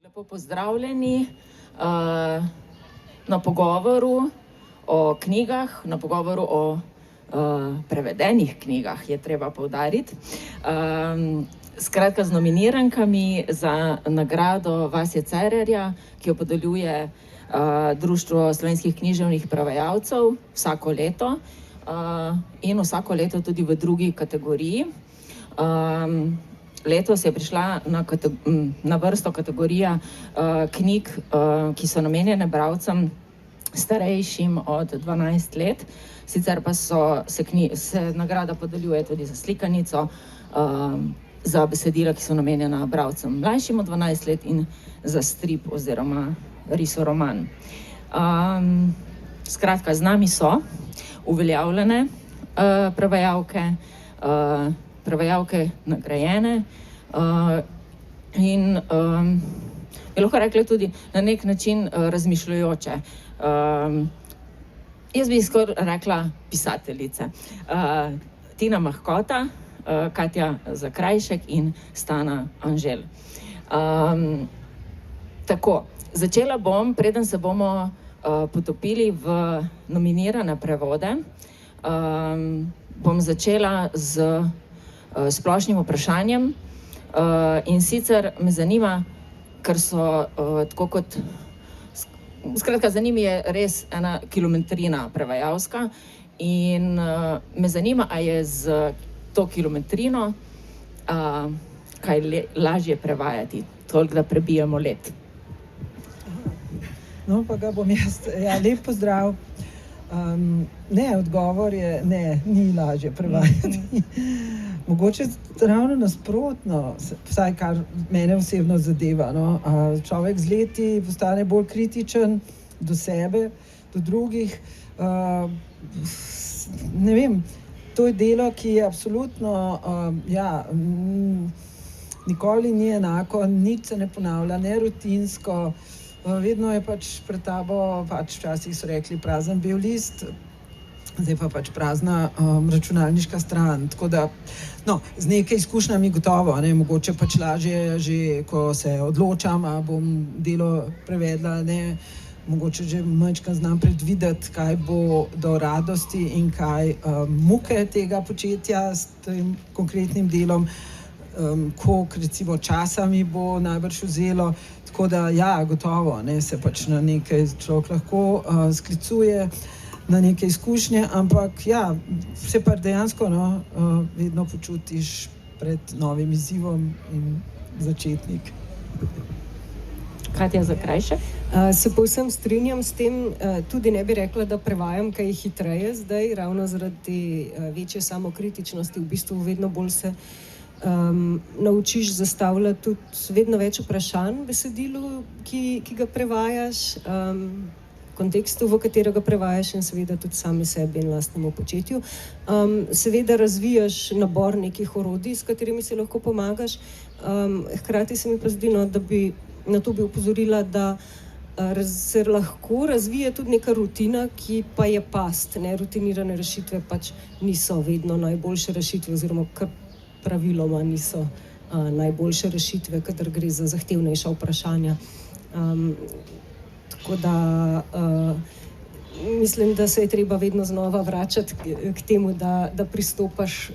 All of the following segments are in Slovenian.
Lepo pozdravljeni na pogovoru o knjigah, na pogovoru o prevedenih knjigah, je treba poudariti. Skratka, z nominirankami za nagrado Vasje Cererja, ki jo podeljuje Društvo slovenskih književnih prevajalcev vsako leto in vsako leto tudi v drugi kategoriji. Letos je prišla na vrsto kategorija knjig, ki so namenjene bralcem starejšim od 12 let. Sicer pa se nagrada podeljuje tudi za slikanico, za besedila, ki so namenjena bralcem mlajšim od 12 let in za strip oziroma risoroman. Skratka, z nami so uveljavljene prevajalke nagrajene in bi lahko rekla tudi na nek način razmišljujoče. Jaz bi skoraj rekla pisateljice. Tina Mahkota, Katja Zakrajšek in Stana Anžel. Tako, začela bom, preden se bomo potopili v nominirane prevode, bom začela z splošnim vprašanjem. In sicer me zanima, ker so tako kot, skratka, za njimi je res ena kilometrina prevajalska in me zanima, a je z to kilometrino kaj lažje prevajati, toliko da prebijemo let. No, pa ga bom jaz. Ja, lep pozdrav. Ne, odgovor je ne, ni lažje prevajati. Mogoče ravno nasprotno, vsaj kar mene osebno zadeva, no. Človek z leti postane bolj kritičen do sebe, do drugih. Ne vem, to je delo, ki je absolutno, nikoli ni enako, nič se ne ponavlja, ne rutinsko. Vedno je pač pred tabo, včasih so rekli prazen bel list, zdaj pa pač prazna računalniška stran. Tako da, no, z nekaj izkušnjami gotovo, ne, mogoče pač lažje že, ko se odločam, a bom delo prevedla, ne, mogoče že majčkeno znam predvideti, kaj bo do radosti in kaj muke tega početja s tem konkretnim delom, koliko recimo časa mi bo najbrž vzelo. Tako da, ja, gotovo, ne, se pač na nekaj človek lahko sklicuje, na neke izkušnje, ampak ja, se pa dejansko, no, vedno počutiš pred novim izzivom in začetnik. Katja Zakrajšek? Se povsem strinjam s tem, tudi ne bi rekla, da prevajam kaj hitreje zdaj, ravno zaradi večje samokritičnosti, v bistvu vedno bolj se naučiš zastavljati tudi vedno več vprašanj v besedilu, ki ga prevajaš, kontekstu, v katerega prevajaš in seveda tudi sami sebi in lastnemu početju. Seveda razvijaš nabor nekih orodij, s katerimi si lahko pomagaš. Hkrati se mi pa zdi, no, da bi na to bi opozorila, da se lahko razvije tudi neka rutina, ki pa je past. Rutinirane rešitve pač niso vedno najboljše rešitve oziroma kar praviloma niso najboljše rešitve, kadar gre za zahtevnejša vprašanja. Tako da mislim, da se je treba vedno znova vračati k temu, da pristopaš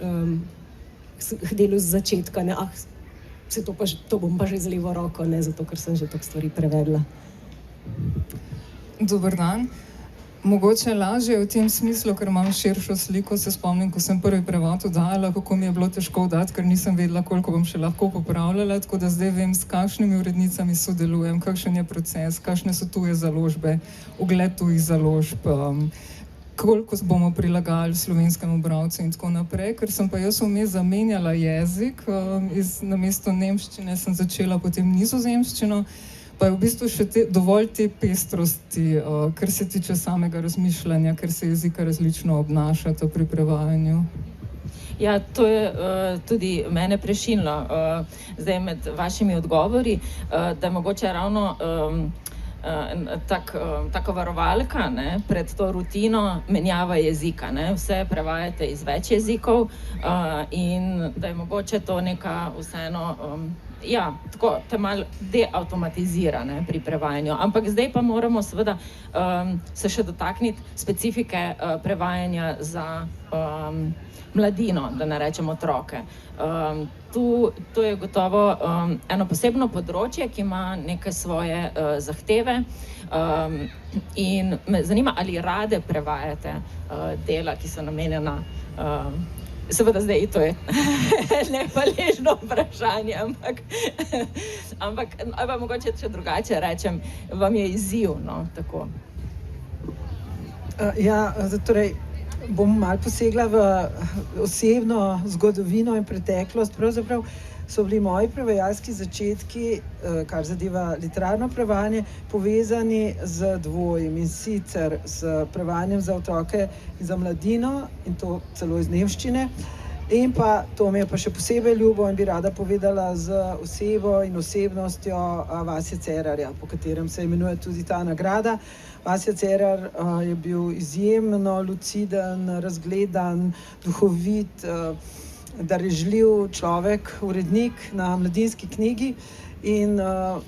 k delu z začetka. Ne? To bom pa že z levo roko, ne, zato ker sem že toliko stvari prevedla. Dober dan. Mogoče lažje v tem smislu, ker imam širšo sliko, se spomnim, ko sem prvi prevod oddajala, kako mi je bilo težko oddati, ker nisem vedela, koliko bom še lahko popravljala, tako da zdaj vem, s kakšnimi urednicami sodelujem, kakšen je proces, kakšne so tuje založbe, ogled tujih založb, koliko bomo prilagajali slovenskemu bralcu in tako naprej, ker sem pa jaz vmes zamenjala jezik, namesto nemščine sem začela potem nizozemščino, pa je v bistvu še dovolj te pestrosti, kar se tiče samega razmišljanja, ker se jezika različno obnašata pri prevajanju. Ja, to je tudi mene prešinilo zdaj med vašimi odgovori, da mogoče ravno taka varovalka, ne, pred to rutino menjava jezika. Ne. Vse prevajate iz več jezikov in da je mogoče to neka vseeno, ja, tako te malo deautomatizira, ne, pri prevajanju. Ampak zdaj pa moramo seveda se še dotakniti specifike prevajanja za mladino, da ne rečem otroke. To je gotovo eno posebno področje, ki ima neke svoje zahteve in me zanima, ali rade prevajate dela, ki so namenjena, seveda zdaj to je nepaležno vprašanje, ampak mogoče če drugače rečem, vam je izziv, no, tako. Ja, torej, bom malo posegla v osebno zgodovino in preteklost. Pravzaprav so bili moji prevajalski začetki, kar zadeva literarno prevajanje, povezani z dvojim, in sicer z prevajanjem za otroke in za mladino, in to celo iz nemščine. In pa, to mi je pa še posebej ljubo in bi rada povedala, z osebo in osebnostjo Vasja Cerarja, po katerem se imenuje tudi ta nagrada. Vasja Cerar je bil izjemno luciden, razgledan, duhovit, darežljiv človek, urednik na Mladinski knjigi in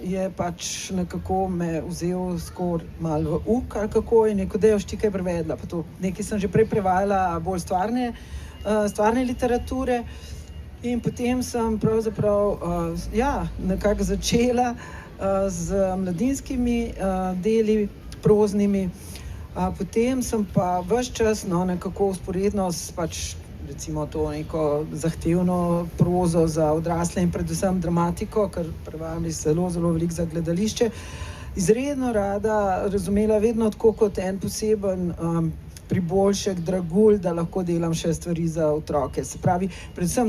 je pač nekako me vzel skoraj malo v uk ali kako in rekel, da je ti kaj prevedla. Pa to nekaj sem že prej prevajala bolj stvarne literature in potem sem pravzaprav nekako začela z mladinskimi deli proznimi. Potem sem pa ves čas nekako vzporedno s pač recimo to neko zahtevno prozo za odrasle in predvsem dramatiko, ker prevajam zelo veliko za gledališče, izredno rada razumela vedno tako kot en poseben priboljšek, dragulj, da lahko delam še stvari za otroke. Se pravi, predvsem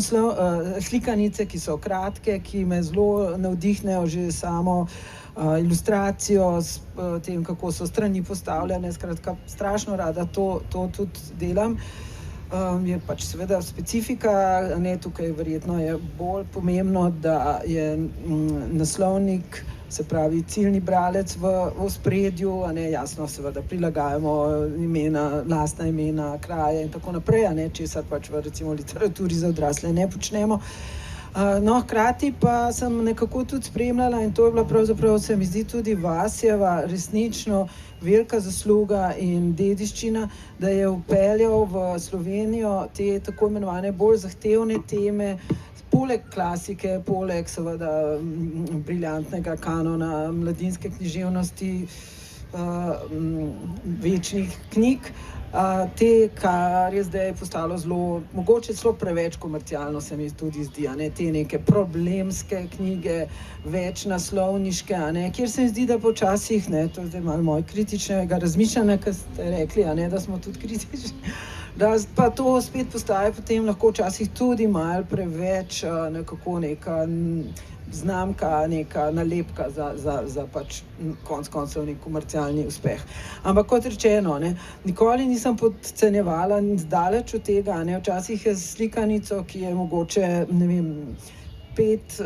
slikanice, ki so kratke, ki me zelo navdihnejo že samo ilustracijo s tem, kako so strani postavljene, skratka, strašno rada to tudi delam. Je pač seveda specifika, ne, tukaj verjetno je bolj pomembno, da je naslovnik, se pravi ciljni bralec v ospredju, a ne, jasno seveda prilagajamo imena, lastna imena, kraje in tako naprej, a ne, česar pač v recimo literaturi za odrasle ne počnemo. No, hkrati pa sem nekako tudi spremljala in to je bila pravzaprav, se mi zdi, tudi Vasjeva resnično velika zasluga in dediščina, da je vpeljal v Slovenijo te tako imenovane bolj zahtevne teme, poleg klasike, poleg seveda briljantnega kanona mladinske književnosti, večnih knjig, te, kar je zdaj postalo zelo, mogoče celo preveč komercialno, se mi tudi zdi, a ne, te neke problemske knjige, večnaslovniške, a ne, kjer se mi zdi, da počasih, ne, to je zdaj malo moj kritičnega razmišljanja, ker ste rekli, a ne, da smo tudi kritični, da pa to spet postaje potem lahko včasih tudi malo preveč nekako neka znamka, neka nalepka za pač konec koncev nek komercialni uspeh. Ampak kot rečeno, ne, nikoli nisem podcenjevala nic daleč od tega, ne, včasih je slikanico, ki je mogoče, ne vem, 5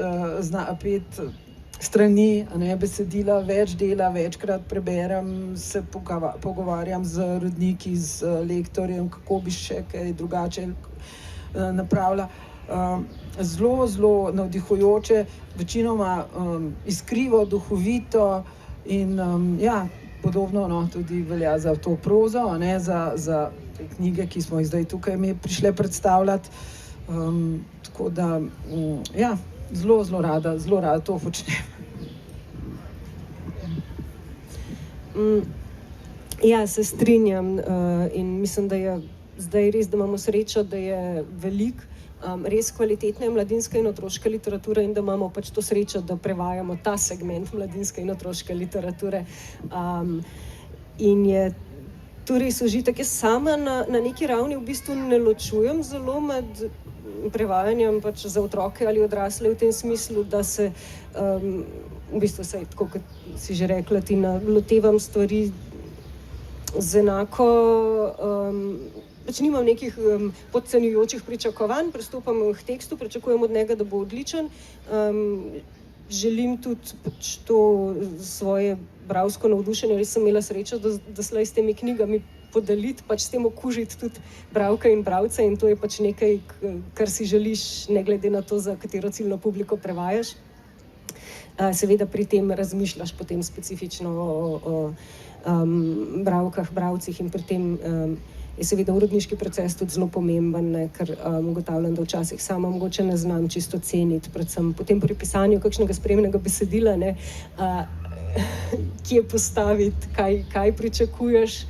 strani, a ne, besedila, več dela, večkrat preberem, se pogovarjam z uredniki, z lektorjem, kako bi še kaj drugače napravila. Zelo navdihujoče, večinoma iskrivo, duhovito in podobno, no, tudi velja za to prozo, a ne, za te knjige, ki smo jih zdaj tukaj mi prišle predstavljati. Tako da, zelo rada to počnem. Ja, se strinjam in mislim, da je zdaj res, da imamo srečo, da je veliko res kvalitetne mladinske in otroške literature in da imamo pač to srečo, da prevajamo ta segment mladinske in otroške literature. In je to res užitek. Jaz sama na neki ravni v bistvu ne ločujem zelo med prevajanjem pač za otroke ali odrasle v tem smislu, da se v bistvu se, tako kot si že rekla, Tina, lotevam stvari z enako pač nimam nekih podcenjujočih pričakovanj, pristopam k tekstu, pričakujem od njega, da bo odličen. želim tudi pač to svoje bralsko navdušenje. Res sem imela srečo, da doslej s temi knjigami podeliti, pač s tem okužiti tudi bralke in bralce, in to je pač nekaj, kar si želiš, ne glede na to, za katero ciljno publiko prevajaš. Seveda pri tem razmišljaš potem specifično o bralkah, bralcih, in pri tem je seveda uredniški proces tudi zelo pomemben, ne, ker ugotavljam, da včasih sama mogoče ne znam čisto ceniti, predvsem potem pri pisanju kakšnega spremnega besedila, ne, kje postaviti, kaj pričakuješ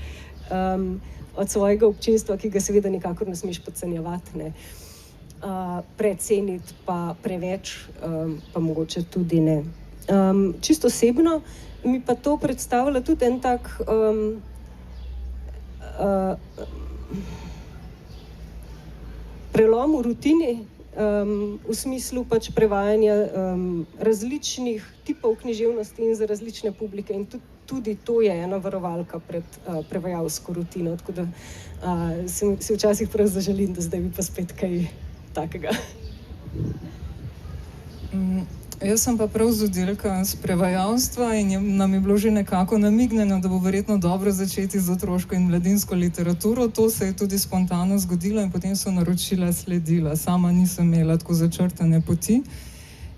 od svojega občinstva, ki ga seveda nikakor ne smeš podcenjevati, ne. Preceniti pa preveč, pa mogoče tudi ne. Čisto osebno mi pa to predstavlja tudi en tak prelom v rutini, v smislu pač prevajanja različnih tipov književnosti in za različne publike, in tudi to je ena varovalka pred prevajalsko rutino, tako da si včasih prav zaželim, da zdaj bi pa spet kaj takega. Jaz sem pa prav z oddelka z prevajalstva in nam je bilo že nekako namignjeno, da bo verjetno dobro začeti z otroško in mladinsko literaturo. To se je tudi spontano zgodilo in potem so naročila sledila. Sama nisem imela tako začrtane poti.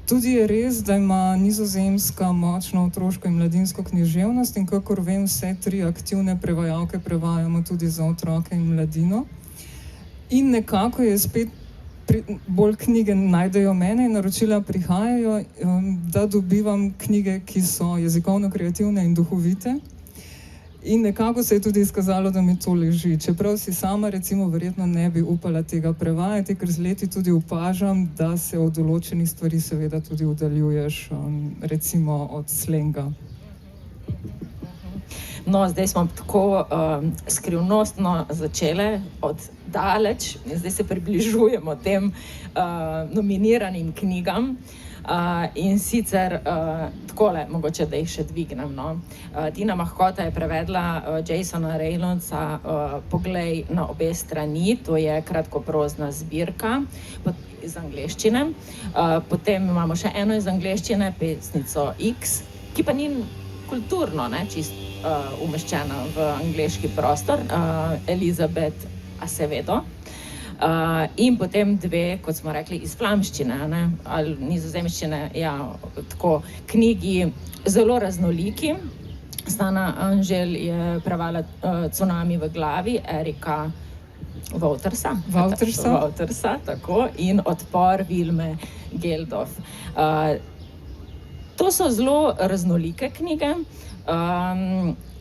Tudi je res, da ima Nizozemska močno otroško in mladinsko književnost in kakor vem, vse 3 aktivne prevajalke prevajamo tudi za otroke in mladino. In nekako je spet bolj knjige najdejo mene in naročila prihajajo, da dobivam knjige, ki so jezikovno kreativne in duhovite. In nekako se je tudi izkazalo, da mi to leži. Čeprav si sama recimo verjetno ne bi upala tega prevajati, ker z leti tudi opažam, da se od določenih stvari seveda tudi oddaljuješ, recimo od slenga. No, zdaj smo tako skrivnostno začele od daleč in zdaj se približujemo tem nominiranim knjigam. In sicer takole, mogoče da jih še dvignem, no. Tina Mahkota je prevedla Jasona Reynoldsa Poglej na obe strani, to je kratkoprozna zbirka iz angleščine. Potem imamo še eno iz angleščine, Pesnico X, ki pa ni kulturno, ne, čist umeščena v angleški prostor, Elizabeth Acevedo. In potem 2, kot smo rekli, iz flamščine, ne, ali nizozemščine, ja, tako, knjigi zelo raznoliki. Stana Anžel je prevala Cunami v glavi, Erika Woutersa, tako, in Odpor Vilme Geldof. To so zelo raznolike knjige,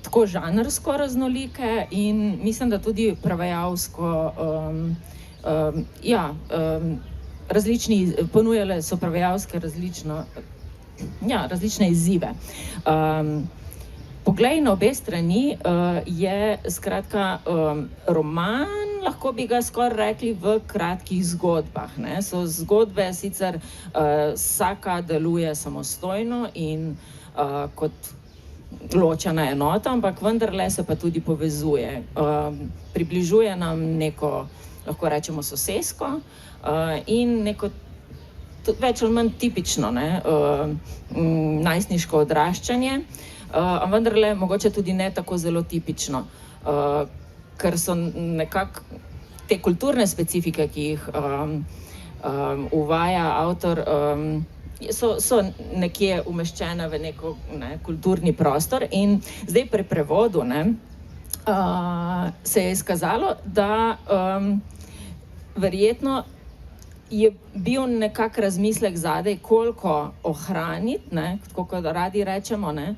tako žanrsko raznolike in mislim, da tudi prevajalsko, ponujale so prevajalske različne izzive. Poglej na obe strani je skratka roman, lahko bi ga skoraj rekli, v kratkih zgodbah, ne. So zgodbe sicer vsaka deluje samostojno in kot ločena enota, ampak vendarle se pa tudi povezuje. Približuje nam neko, lahko rečemo, sosesko in neko več ali manj tipično, ne, najstniško odraščanje, vendarle mogoče tudi ne tako zelo tipično, ker so nekako te kulturne specifike, ki jih uvaja avtor, so nekje umeščene v neko, ne, kulturni prostor. In zdaj pri prevodu, ne, se je izkazalo, da verjetno je bil nekak razmislek zadaj, koliko ohraniti, ne, tako kot radi rečemo, ne,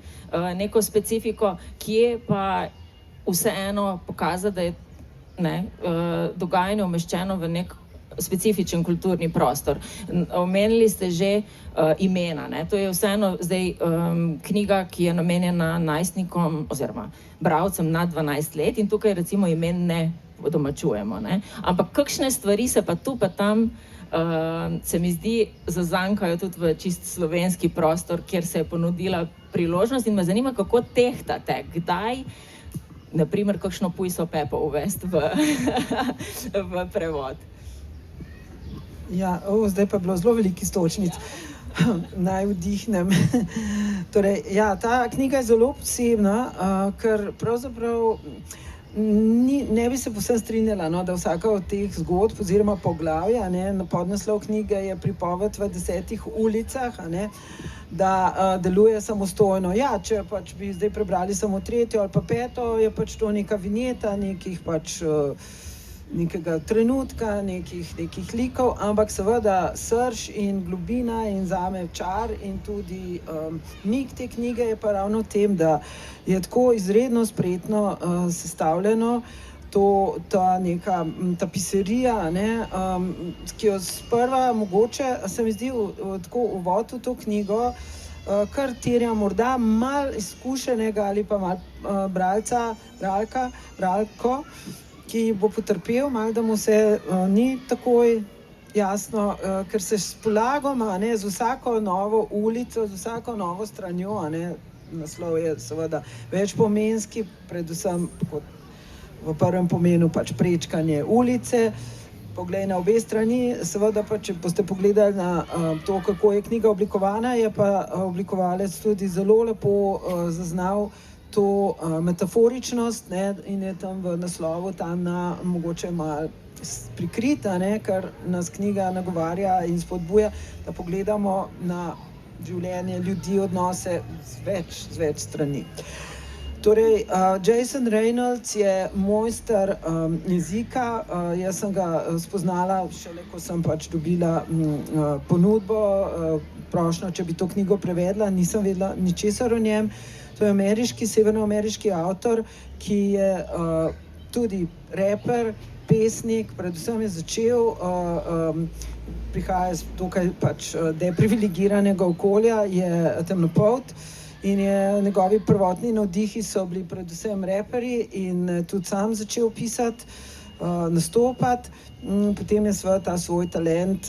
neko specifiko, kje pa vseeno pokazati, da je, ne, dogajanje umeščeno v nek specifičen kulturni prostor. Omenili ste že imena, ne, to je vseeno zdaj knjiga, ki je namenjena najstnikom oziroma bralcem nad 12 let in tukaj recimo imen ne podomačujemo, ne, ampak kakšne stvari se pa tu pa tam se mi zdi zazankajo tudi v čist slovenski prostor, kjer se je ponudila priložnost in me zanima, kako tehtate, kdaj na primer kakšno Pujso Pepo uvesti v prevod. Ja, zdaj pa je bilo zelo veliko istočnic. Naj vdihnem. Torej, ja, ta knjiga je zelo posebna, ker pravzaprav ne bi se povsem strinjala, no, da vsaka od teh zgodb oziroma poglavja, podnaslov knjige je pripoved v 10 ulicah, da deluje samostojno. Ja, če pač bi zdaj prebrali samo 3. ali pa 5., je pač to neka vinjeta, nekega trenutka, nekih likov, ampak seveda srž in globina in zame čar in tudi mik te knjige je pa ravno v tem, da je tako izredno spretno sestavljeno ta neka tapiserija, ki jo sprva mogoče, se mi zdi tako uvod v to knjigo, kar terja morda malo izkušenega ali pa malo bralko, ki bo potrpel malo, da mu se ni takoj jasno, ker se spolagoma z vsako novo ulico, z vsako novo stranjo, naslov je seveda večpomenski, predvsem kot v prvem pomenu pač prečkanje ulice, poglej na obe strani, seveda pa, če boste pogledali na to, kako je knjiga oblikovana, je pa oblikovalec tudi zelo lepo zaznal to metaforičnost, in je tam v naslovu tam mogoče malo prikrita, ker nas knjiga nagovarja in spodbuja, da pogledamo na življenje ljudi, odnose z več strani. Torej, Jason Reynolds je mojster jezika, jaz sem ga spoznala šele, ko sem pač dobila ponudbo, prošnjo, če bi to knjigo prevedla, nisem vedela ničesar o njem. To je severnoameriški avtor, ki je tudi reper, pesnik, predvsem je začel, prihaja iz dokaj pač deprivilegiranega okolja, je temnopolt in njegovi prvotni navdihi so bili predvsem reperji in tudi sam začel pisati, nastopati. Potem je seveda ta svoj talent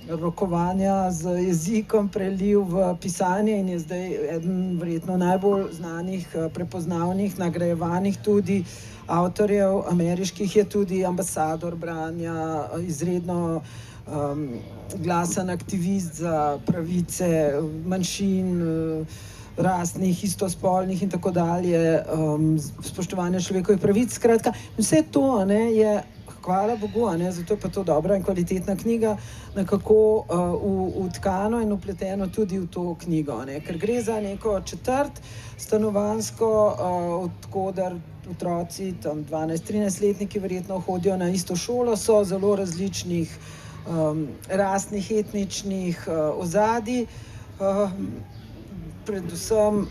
rokovanja z jezikom prelil v pisanje in je zdaj eden verjetno najbolj znanih, prepoznavnih, nagrajevanih tudi avtorjev ameriških, je tudi ambasador branja, izredno glasen aktivist za pravice manjšin, rasnih, istospolnih in tako dalje, spoštovanje človekovih pravic. Skratka, vse to je, hvala Bogu, zato je pa to dobra in kvalitetna knjiga, nekako vtkano in vpleteno tudi v to knjigo, ker gre za neko četrt stanovanjsko, odkudar otroci, tam 12-13-letniki verjetno hodijo na isto šolo, so zelo različnih rasnih, etničnih ozadij, predvsem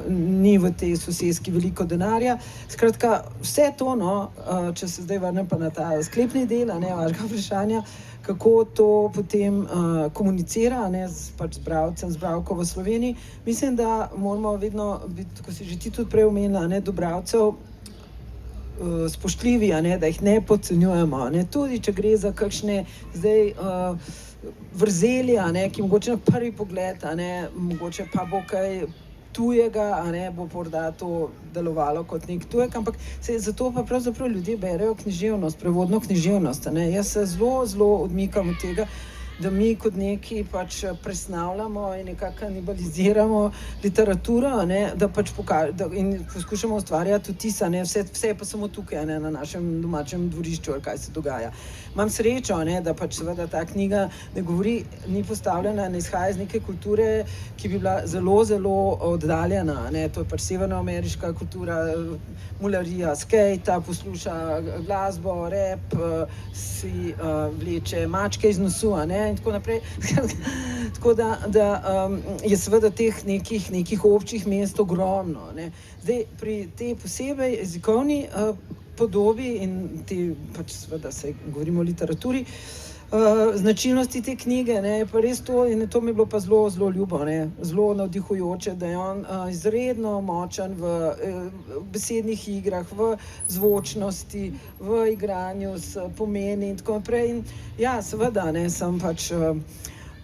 ni v tej soseski veliko denarja. Skratka, vse to, če se zdaj vrnem pa na ta sklepni del, vašega vprašanja, kako to potem komunicira z bralcem, z bralko v Sloveniji. Mislim, da moramo vedno biti, ko si že ti tudi prej omenila, do bralcev spoštljivi, da jih ne podcenjujemo, tudi če gre za kakšne zdaj vrzeli, ki mogoče na prvi pogled, mogoče pa bo kaj tujega, bo morda to delovalo kot nek tujek, ampak zato pa pravzaprav ljudje berejo književnost, prevodno književnost. Jaz se zelo odmikam od tega, da mi kot neki pač presnavljamo in nekako kanibaliziramo literaturo, da pač in poskušamo ustvarjati vtis, vse je pa samo tukaj, na našem domačem dvorišču, ali kaj se dogaja. Imam srečo, da pač seveda ta knjiga ne govori, ni postavljena, ne izhaja iz neke kulture, ki bi bila zelo oddaljena, to je pač severnoameriška kultura, mularija, skejta, posluša glasbo, rap, si vleče mačke iz nosu, in tako naprej. Tako da je seveda teh nekih občih mest ogromno. Zdaj, pri tej posebej jezikovni podobi in te, pač seveda se govorimo o literaturi, značilnosti te knjige, je pa res to, in to mi je bilo pa zelo ljubo, zelo navdihujoče, da je on izredno močen v besednih igrah, v zvočnosti, v igranju s pomeni in tako naprej. In ja, seveda, sem pač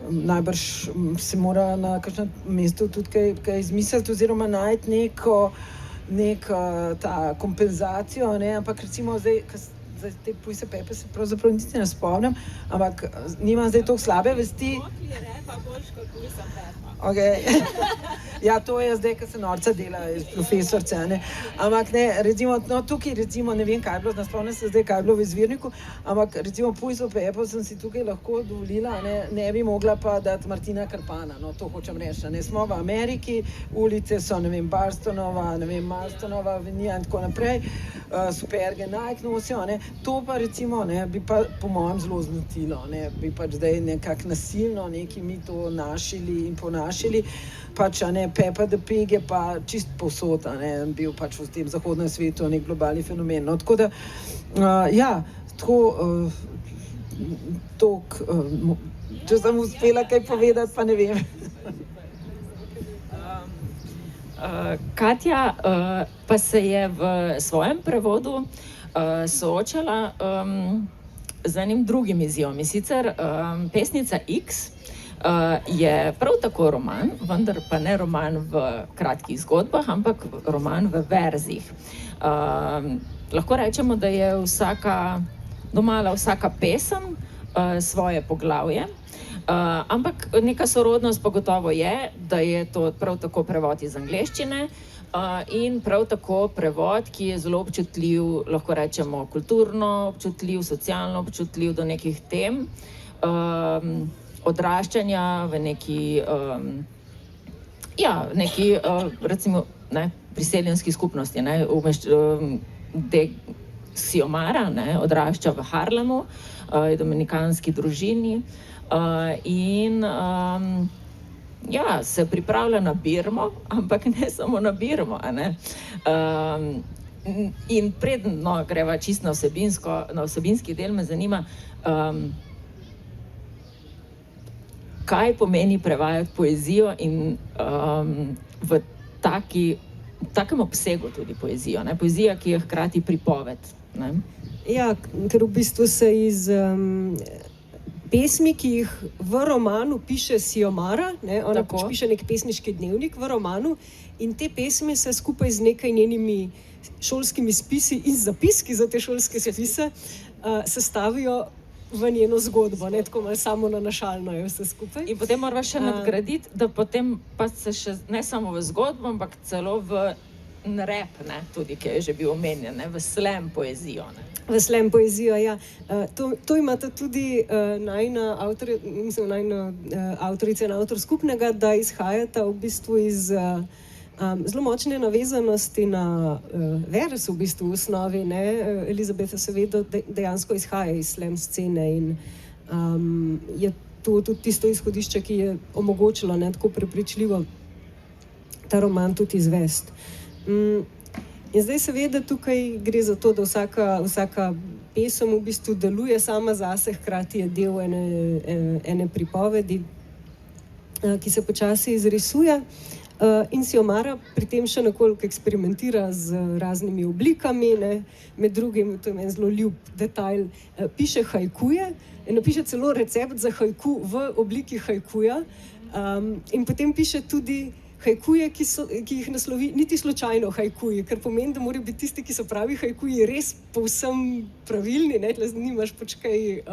najbrž se mora na kakšnem mestu tudi kaj izmisliti oziroma najti neko ta kompenzacijo, ampak recimo zdaj te Pujse Pepe se pravzaprav niti ne spomnim, ampak nimam zdaj toliko slabe vesti. Okay. Ja, to je zdaj, ko se norca dela iz profesorce, ne. Ampak ne, recimo, no tukaj recimo, ne vem, kaj je bilo, ne spomnim se zdaj, kaj je bilo v izvirniku, ampak recimo Pujso Pepo sem si tukaj lahko dovolila, ne bi mogla pa dati Martina Krpana, no to hočem reči, ne. Smo v Ameriki, ulice so, ne vem, Barstonova, ne vem, Marstonova avenija in tako naprej, superge Nike nosijo, ne. To pa recimo, ne, bi pa po mojem zelo zmotilo, ne, bi pač zdaj nekako nasilno neki mi to našili in ponašali, pač, a ne, Peppa the Pig je pa čist povsod, a ne, bil pač v tem zahodnem svetu nek globalni fenomen, no, tako da, ja, tako, če sem uspela kaj povedati, pa ne vem. Katja pa se je v svojem prevodu soočala z enim drugim izzivom. In sicer Pesnica X je prav tako roman, vendar pa ne roman v kratkih zgodbah, ampak roman v verzih. Lahko rečemo, da je domala vsaka pesem svoje poglavje, ampak neka sorodnost pa gotovo je, da je to prav tako prevod iz angleščine in prav tako prevod, ki je zelo občutljiv, lahko rečemo kulturno občutljiv, socialno občutljiv do nekih tem, odraščanja v neki, recimo, ne, priseljenski skupnosti, ne, Xiomara, ne, odrašča v Harlemu, je dominikanski družini in ja, se pripravlja na Birmo, ampak ne samo na Birmo, a ne. In preden greva čisto na vsebinski del, me zanima, kaj pomeni prevajati poezijo in v takem obsegu tudi poezijo, ne? Poezija, ki je hkrati pripoved, ne? Ja, ker v bistvu se iz pesmi, ki jih v romanu piše Xiomara, ne, ona pač piše nek pesniški dnevnik v romanu in te pesmi se skupaj z nekaj njenimi šolskimi spisi in zapiski za te šolske spise sestavijo v njeno zgodbo, ne, tako malo samo nanašalno je vse skupaj. In potem morava še nadgraditi, da potem pa se še ne samo v zgodbo, ampak celo v rap, ne, tudi, ki je že bil omenjen, ne, v slam poezijo, ne. V slam poezijo, ja. To imata tudi najina avtorica in avtor skupnega, da izhajata v bistvu iz zelo močne navezanosti na vers v bistvu v osnovi, ne. Elizabeth seveda dejansko izhaja iz slam scene in je to tudi tisto izhodišče, ki je omogočilo, ne, tako prepričljivo ta roman tudi izvesti. In zdaj seveda tukaj gre za to, da vsaka pesem v bistvu deluje sama zase, hkrati je del ene pripovedi, ki se počasi izrisuje. In Xiomara pri tem še nekoliko eksperimentira z raznimi oblikami, ne, med drugim, to je meni zelo ljub detajl, piše hajkuje, napiše celo recept za hajku v obliki hajkuja, in potem piše tudi hajkuje, ki jih naslovi niti slučajno hajkuji, kar pomeni, da morajo biti tisti, ki so pravi hajkuji, res povsem pravilni, ne, tle nimaš pač kaj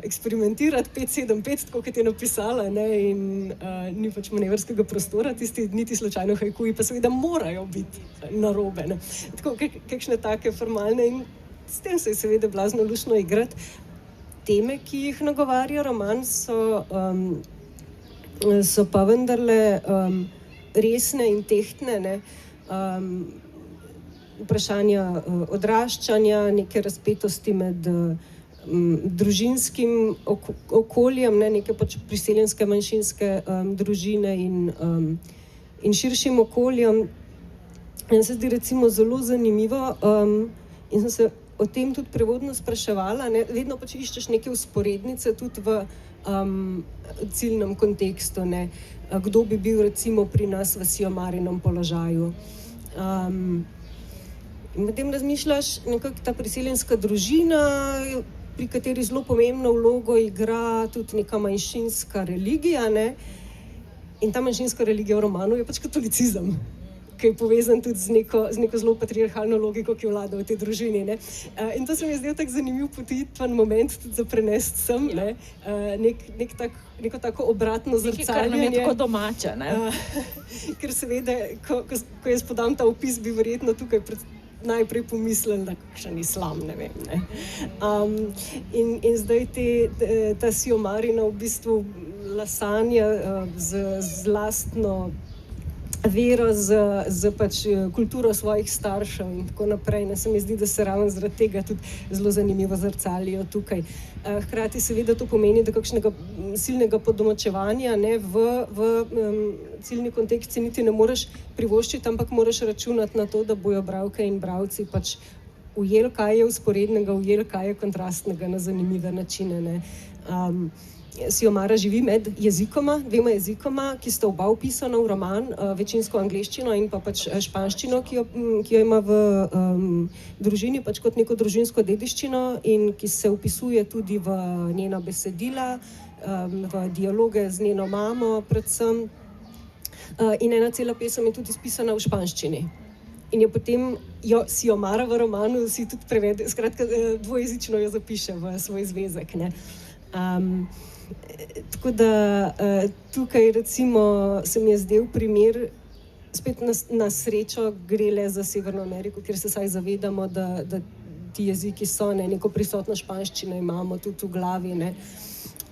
eksperimentirati 5-7-5, tako kot je napisala, ne, in ni pač manevrskega prostora, tisti niti slučajno hajkuji pa seveda morajo biti narobe, ne. Tako, kakšne take formalne in s tem se je seveda blazno luštno igrati. Teme, ki jih nagovarja roman, so pa vendarle resne in tehtne, ne. Vprašanja odraščanja, neke razpetosti med družinskim okoljem, ne, neke pač priseljenske manjšinske družine in širšim okoljem. In se zdi recimo zelo zanimivo in sem se o tem tudi prevodno spraševala, ne, vedno pač iščeš neke vzporednice tudi v ciljnem kontekstu, ne, kdo bi bil recimo pri nas v Xiomarinom položaju. In potem razmišljaš, nekako ta priseljenska družina, pri kateri zelo pomembno vlogo igra tudi neka manjšinska religija, ne, in ta manjšinska religija v romanu je pač katolicizem, ki je povezan tudi z neko zelo patriarhalno logiko, ki vlada v tej družini. Ne. In to se mi je zdel tak zanimiv potitven moment tudi za prenesti sem, ne. Neko tako obratno Nekaj, kar nam je zrcaljenje. tako domače, ne? Ker seveda, ko jaz podam ta opis, bi verjetno tukaj najprej pomislili, da kakšen islam, ne vem. Ne. In zdaj ta Siomarina v bistvu lasanja z lastno vero, z pač kulturo svojih staršev in tako naprej. Ne, se mi zdi, da se ravno zaradi tega tudi zelo zanimivo zrcalijo tukaj. Hkrati seveda to pomeni, da kakšnega silnega podomačevanja ne, v ciljni kontekst si niti ne moreš privoščiti, ampak moraš računati na to, da bojo bralke in bralci pač ujeli, kaj je vzporednega, ujeli, kaj je kontrastnega na zanimive načine. Ne. Siomara živi med dvema jezikoma, ki sta oba vpisana v roman, večinsko angleščino in pa pač španščino, ki jo ima v družini pač kot neko družinsko dediščino in ki se vpisuje tudi v njena besedila, v dialoge z njeno mamo predvsem. In ena cela pesem je tudi spisana v španščini. In je potem Siomara v romanu si tudi prevede, skratka dvojezično jo zapiše v svoj zvezek. Ne. Tako da tukaj recimo se mi je zdel primer, spet na srečo gre le za Severno Ameriko, kjer se saj zavedamo, da ti jeziki so, ne, neko prisotno španščino imamo tudi v glavi. Ne.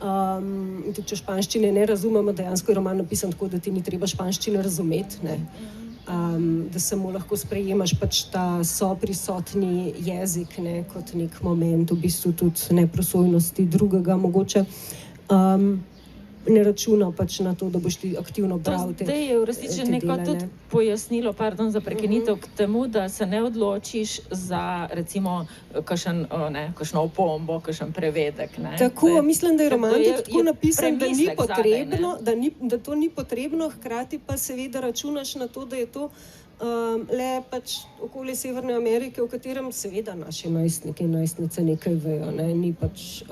In tudi če španščine ne razumemo, dejansko je roman napisan tako, da ti ni treba španščine razumeti. Ne. Da samo lahko sprejemaš pač ta soprisotni jezik, ne, kot nek moment v bistvu tudi neprosojnosti drugega mogoče. Ne računa pač na to, da boš ti aktivno bral te Zdaj je v resnici neko tudi pojasnilo, pardon za prekinitev, k temu, da se ne odločiš za recimo kakšno opombo, kakšen prevedek. Ne? Tako, mislim, da je roman tudi tako napisan, da ni premislek potrebno, zadaj, da to ni potrebno, hkrati pa seveda računaš na to, da je to le pač okolje Severne Amerike, v katerem seveda naši najstniki in najstnice nekaj vejo, ne, ni pač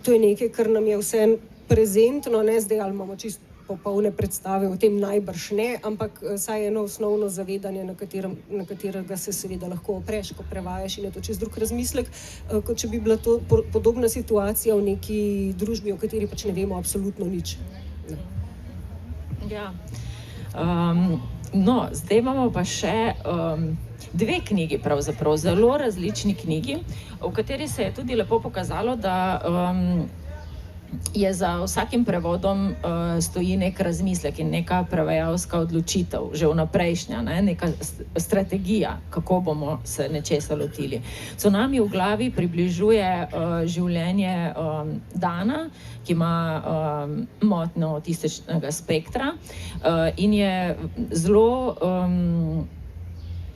to je nekaj, kar nam je vse prezentno, ne zdaj, ali imamo čisto popolne predstave o tem, najbrž ne, ampak saj eno osnovno zavedanje, na katerega se seveda lahko opreš, ko prevajaš, in je to čisto drug razmislek, kot če bi bila to podobna situacija v neki družbi, o kateri pač ne vemo absolutno nič. Ja. No, zdaj imamo pa še dve knjigi, pravzaprav zelo različni knjigi, v kateri se je tudi lepo pokazalo, da je za vsakim prevodom stoji nek razmislek in neka prevajalska odločitev, že vnaprejšnja, ne? Neka strategija, kako bomo se nečesa lotili. Cunami v glavi približuje življenje Dana, ki ima motnjo avtističnega spektra in je zelo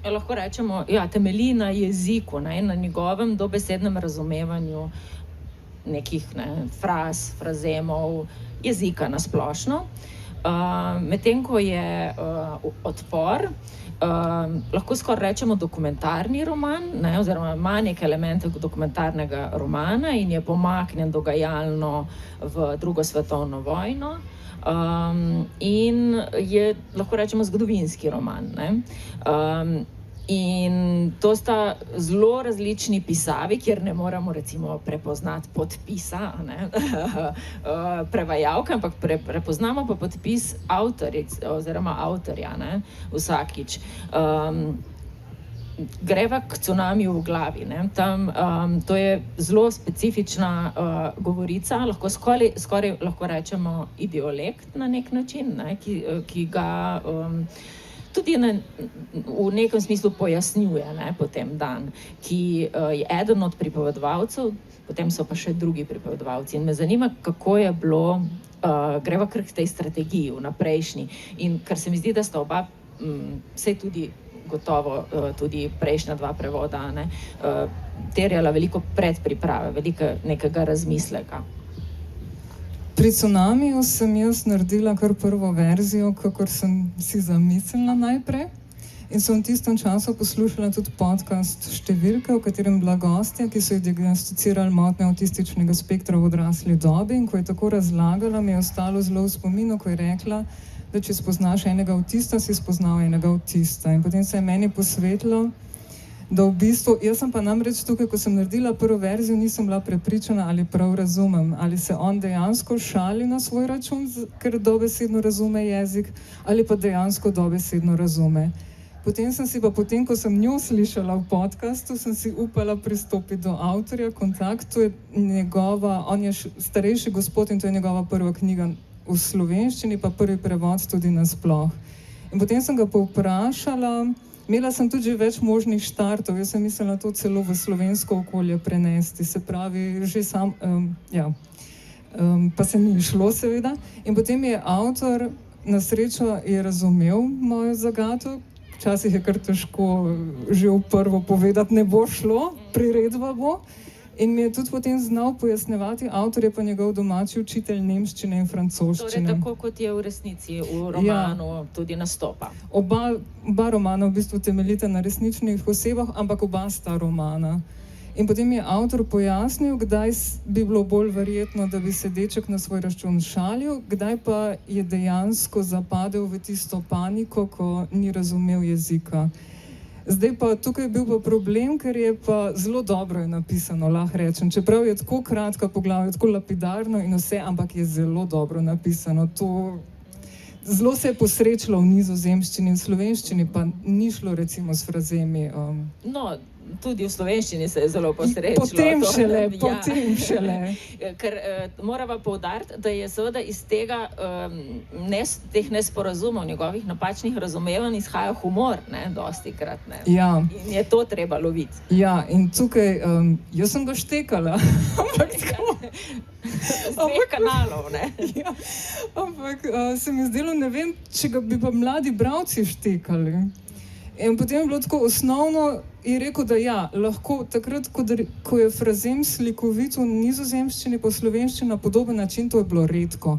lahko rečemo, temelji na jeziku, ne, na njegovem dobesednem razumevanju nekih fraz, frazemov, jezika na splošno. Medtem ko je Odpor, lahko skoraj rečemo dokumentarni roman, ne, oziroma ima neke elemente dokumentarnega romana in je pomaknjen dogajalno v Drugo svetovno vojno. In je, lahko rečemo, zgodovinski roman. Ne? In to sta zelo različni pisavi, kjer ne moremo recimo prepoznati podpisa prevajalke, ampak prepoznamo pa podpis avtoric oziroma avtorja, ne? Vsakič. Greva k Cunamiju v glavi. Ne? Tam, to je zelo specifična govorica, lahko skoraj lahko rečemo idiolekt na nek način, ne? Ki ga tudi v nekem smislu pojasnjuje, ne? Potem Dan, ki je eden od pripovedovalcev, potem so pa še drugi pripovedovalci. In me zanima, kako je bilo, greva k tej strategiji vnaprejšnji. In ker se mi zdi, da sta oba, vsej tudi gotovo tudi prejšnja dva prevoda, ne, terjala veliko predpriprave, veliko nekega razmisleka. Pri Cunamiju sem jaz naredila kar prvo verzijo, kakor sem si zamislila najprej. In sem v tistem času poslušala tudi podcast Številke, v katerem bila gostja, ki so ji diagnosticirali motnje avtističnega spektra v odrasli dobi. In ko je tako razlagala, mi je ostalo zelo v spominu, ko je rekla, da če spoznaš enega avtista, si spoznal enega avtista. In potem se je meni posvetilo, da v bistvu, jaz sem pa namreč tukaj, ko sem naredila prvo verzijo, nisem bila prepričana, ali prav razumem, ali se on dejansko šali na svoj račun, ker dobesedno razume jezik, ali pa dejansko dobesedno razume. Potem sem si pa, potem ko sem njo slišala v podcastu, sem si upala pristopiti do avtorja, kontakt, to je njegova, on je starejši gospod in to je njegova prva knjiga v slovenščini, pa prvi prevod tudi nasploh. In potem sem ga povprašala, imela sem tudi že več možnih štartov, jaz sem mislila to celo v slovensko okolje prenesti, se pravi, že sam, pa se ni šlo seveda. In potem je avtor, na srečo je razumel mojo zagato, včasih je kar težko že v prvo povedati, ne bo šlo, priredba bo. In mi je tudi potem znal pojasnevati, avtor je pa njegov domači učitelj nemščine in francoščine. Torej, tako kot je v resnici v romanu tudi nastopa. Oba romana v bistvu temeljita na resničnih osebah, ampak oba sta romana. In potem je avtor pojasnil, kdaj bi bilo bolj verjetno, da bi se deček na svoj račun šalil, kdaj pa je dejansko zapadel v tisto paniko, ko ni razumel jezika. Zdaj pa tukaj je bil pa problem, ker je pa zelo dobro je napisano, lahko rečem. Čeprav je tako kratka poglavja, tako lapidarno in vse, ampak je zelo dobro napisano. Zelo se je posrečilo v nizozemščini in slovenščini, pa ni šlo recimo s frazemi. No, tudi v slovenščini se je zelo posrečilo. Potem šele. Ker morava poudariti, da je seveda iz tega teh nesporazumov, njegovih napačnih razumevanj izhaja humor, ne, dostikrat, ne. Ja. In je to treba loviti. Ja, in tukaj, jaz sem ga štekala, ampak tako. Z dveh kanalov, ne. Ja, ampak se mi zdelo, ne vem, če ga bi pa mladi bralci štekali. In potem je bilo tako osnovno, je rekel, da ja, lahko takrat, ko je frazem slikovit v nizozemščini, po slovenščini na podoben način, to je bilo redko.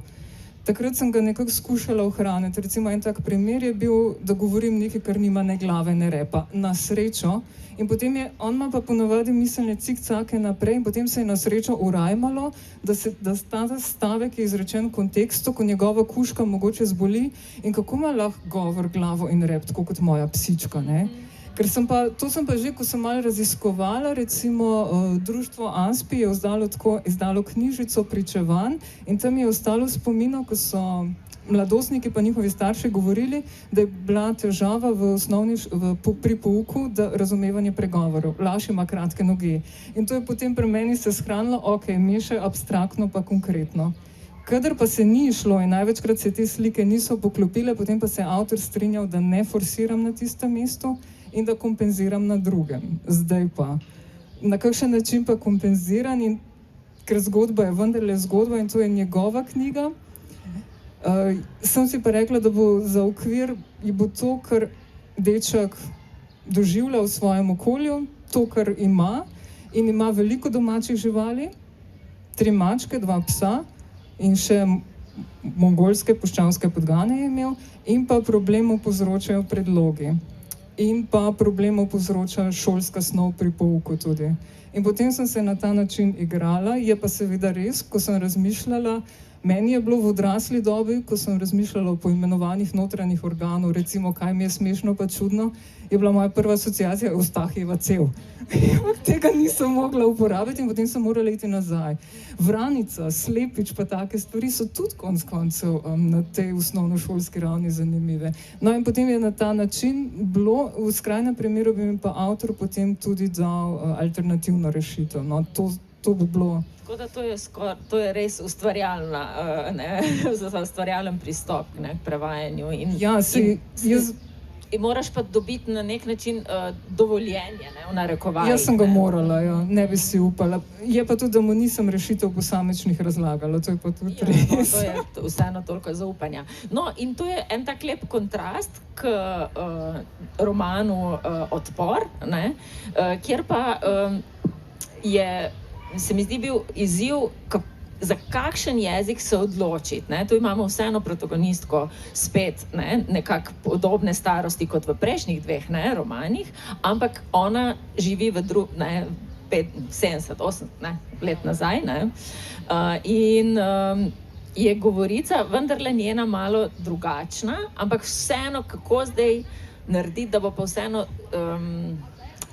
Takrat sem ga nekako skušala ohraniti. Recimo en tak primer je bil, da govorim nekaj, kar nima ne glave, ne repa. Na srečo. In potem je, on ima pa ponovadi miselne cikcake naprej in potem se je na srečo urajmalo, da ta stavek je izrečen v kontekstu, ko njegova kužka mogoče zboli in kako ima lahko govor, glavo in rep, tako kot moja psička, ne? Ker to sem pa že, ko sem malo raziskovala, recimo društvo ASPI je izdalo knjižico pričevanj in tam je ostalo spominov, ko so mladostniki pa njihovi starši govorili, da je bila težava pri pouku, da razumevanje pregovorov. Laž ima kratke noge. In to je potem pri meni se shranilo, mešaj abstraktno pa konkretno. Kadar pa se ni šlo in največkrat se te slike niso poklopile, potem pa se je avtor strinjal, da ne forsiram na tistem mestu in da kompenziram na drugem. Zdaj pa, na kakšen način pa kompenziram, in ker zgodba je vendarle zgodba in to je njegova knjiga, sem si pa rekla, da bo za okvir, bo to, kar deček doživlja v svojem okolju, to, kar ima, in ima veliko domačih živali, 3 mačke, 2 psa in še mongolske puščavske podgane je imel, in pa problemov povzročajo predlogi. In pa problemov povzroča šolska snov pri pouku tudi. In potem sem se na ta način igrala, je pa seveda res, ko sem razmišljala, meni je bilo v odrasli dobi, ko sem razmišljala o poimenovanjih notranjih organov, recimo, kaj mi je smešno pa čudno, je bila moja prva asociacija Eustahijeva cev. Tega nisem mogla uporabiti in potem sem morala iti nazaj. Vranica, slepič pa take stvari so tudi konec koncev na tej osnovnošolski ravni zanimive. No in potem je na ta način bilo, v skrajnem primeru bi mi pa avtor potem tudi dal alternativno rešitev. No, to bi bilo. Tako da to je res ustvarjalen pristop, ne, k prevajanju. In moraš pa dobiti na nek način dovoljenje, ne, v narekovajih. Jaz sem ga morala, ja, ne bi si upala. Je pa tudi, da mu nisem rešitev posamečnih razlagala, to je pa tudi res. No, to je vseeno toliko zaupanja. No, in to je en tak lep kontrast k romanu Odpor, ne, kjer pa se mi zdi bil izziv, za kakšen jezik se odločiti. Ne? Tu imamo vseeno protagonistko spet nekako podobne starosti kot v prejšnjih 2 romanih, ampak ona živi v 70-80 let nazaj. Ne? In je govorica vendarle njena malo drugačna, ampak vseeno, kako zdaj narediti, da bo pa vseeno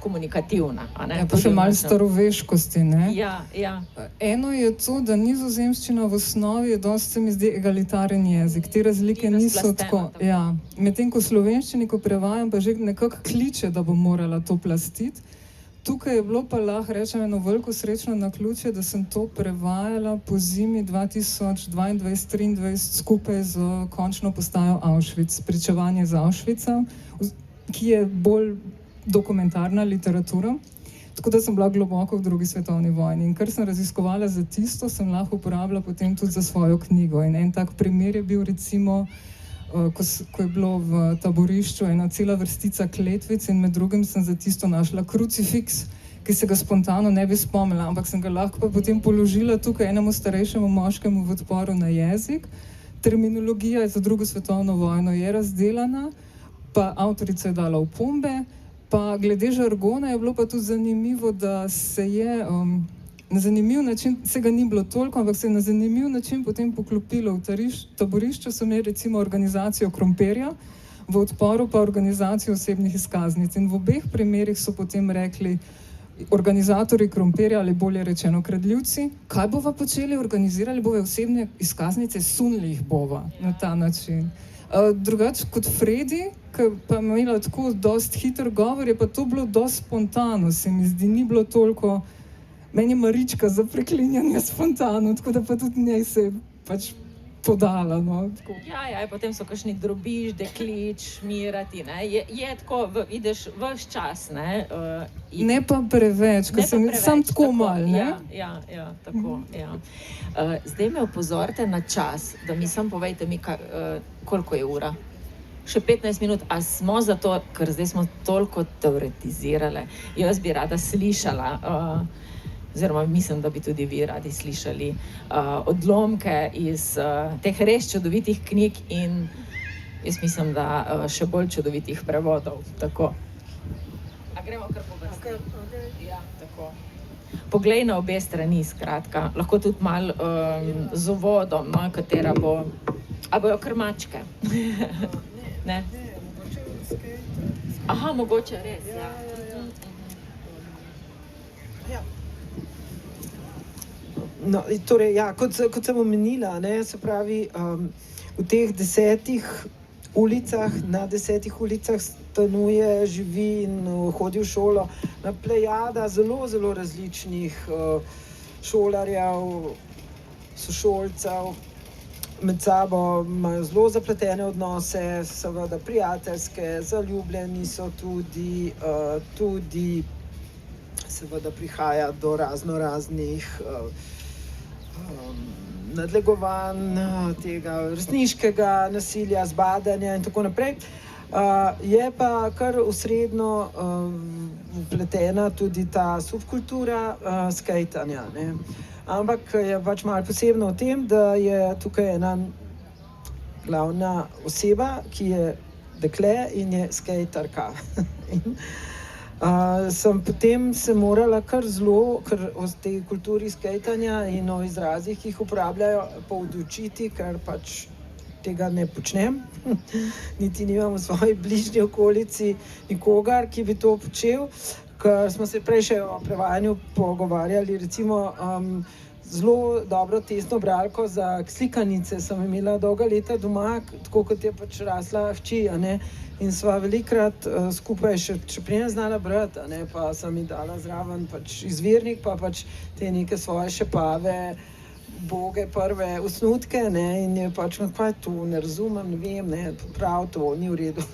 komunikativna. A ne? Ja, pa še malo staroveškosti, ne? Ja, ja. Eno je to, da nizozemščina v osnovi je dosti, se mi zdi, egalitaren jezik. Te razlike Ni niso razplastena, tako. tako. Ja. Medtem ko slovenščini, ko prevajam, pa že nekako kliče, da bo morala to plastiti. Tukaj je bilo pa lahko rečem eno veliko srečno naključje, da sem to prevajala po zimi 2022-2023 skupaj z končno postajo Auschwitz, pričevanje z Auschwitza, ki je bolj dokumentarna literatura, tako da sem bila globoko v drugi svetovni vojni. In kar sem raziskovala za tisto, sem lahko uporabila potem tudi za svojo knjigo. In en tak primer je bil recimo, ko je bilo v taborišču ena cela vrstica kletvic in med drugim sem za tisto našla krucifiks, ki se ga spontano ne bi spomnila, ampak sem ga lahko pa potem položila tukaj enemu starejšemu moškemu v odporu na jezik. Terminologija za drugo svetovno vojno je razdelana, pa avtorica je dala opombe, pa glede žargona je bilo pa tudi zanimivo, da se je na zanimiv način, se ga ni bilo toliko, ampak se je na zanimiv način potem poklopilo. V taborišču so imeli recimo organizacijo krompirja, v odporu pa organizacijo osebnih izkaznic. In v obeh primerih so potem rekli organizatorji krompirja, ali bolje rečeno kradljivci, kaj bova počeli, organizirali bova osebne izkaznice, sunili jih bova na ta način. Drugače kot Fredi, ki pa je imela tako dosti hiter govor, je pa to bilo dosti spontano, se mi zdi, ni bilo toliko, meni je Marička za preklinjanje spontano, tako da pa tudi njej se je pač podala. No, Ja, potem so kakšni drobiž, deklič, mirati, ne, je tako, ideš ves čas, ne. Ne pa preveč, ker sem sam tako mal, ne? Ja, tako, ja. Zdaj me opozorite na čas, da mi samo povejte mi, koliko je ura. Še 15 minut, a smo za to, ker zdaj smo toliko teoretizirale. Jaz bi rada slišala, oziroma mislim, da bi tudi vi radi slišali odlomke iz teh res čudovitih knjig in jaz mislim, da še bolj čudovitih prevodov. Tako. A gremo kar po vrsti? Ja, tako. Poglej na obe strani, skratka. Lahko tudi malo z uvodom, no, katera bo... A bojo krmačke? Ne? Aha, mogoče res, ja. No, torej, ja, kot sem omenila, ne, se pravi, v teh 10 ulicah, na 10 ulicah stanuje, živi in hodi v šolo na plejada zelo, zelo različnih šolarjev, sošolcev. Med sabo imajo zelo zapletene odnose, seveda prijateljske, zaljubljeni so tudi, seveda prihaja do raznih nadlegovanj, tega resniškega nasilja, zbadanja in tako naprej. Je pa kar osrednjo vpletena tudi ta subkultura skejtanja, ne. Ampak je pač malo posebno v tem, da je tukaj ena glavna oseba, ki je dekle in je skejtarka. Sem potem se morala kar zelo, ker o tej kulturi skejtanja in o izrazih, ki jih uporabljajo, poučiti, ker pač tega ne počnem. Niti nimam v svoji bližnji okolici nikogar, ki bi to počel. Ker smo se prej še o prevajanju pogovarjali, recimo zelo dobro testno bralko za slikanice sem imela dolga leta doma, tako kot je pač rasla hči, a ne. In sva velikokrat skupaj še prej znala brati, a ne, pa sem ji dala zraven pač izvirnik, pa pač te neke svoje šepave, boge prve osnutke, ne, in je pač, kaj je to, ne razumem, ne vem, ne, prav to, ni v redu.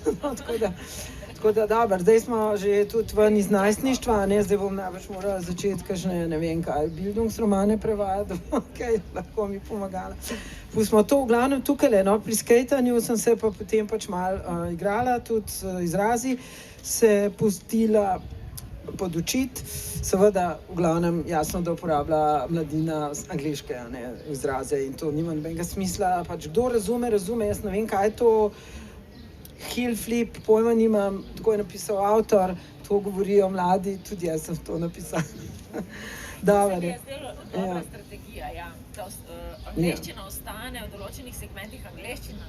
Tako da, dobro, zdaj smo že tudi ven iz najstništva, ne, zdaj bom največ morala začeti kakšne, ne vem kaj, bildungsromane prevajati, kaj lahko mi pomagala. Pustimo to, v glavnem tukaj, no, pri skejtanju sem se pa potem pač malo igrala, tudi izrazi, se pustila podučiti, seveda v glavnem jasno, da uporablja mladina angleške, ne, izraze in to nima nobenega smisla, pač kdo razume, jaz ne vem, kaj je to, heel flip, pojma nimam, tako je napisal avtor, to govorijo mladi, tudi jaz sem to napisala. Dobro. Dobra strategija, ja. Da angleščina ostane v določenih segmentih angleščina.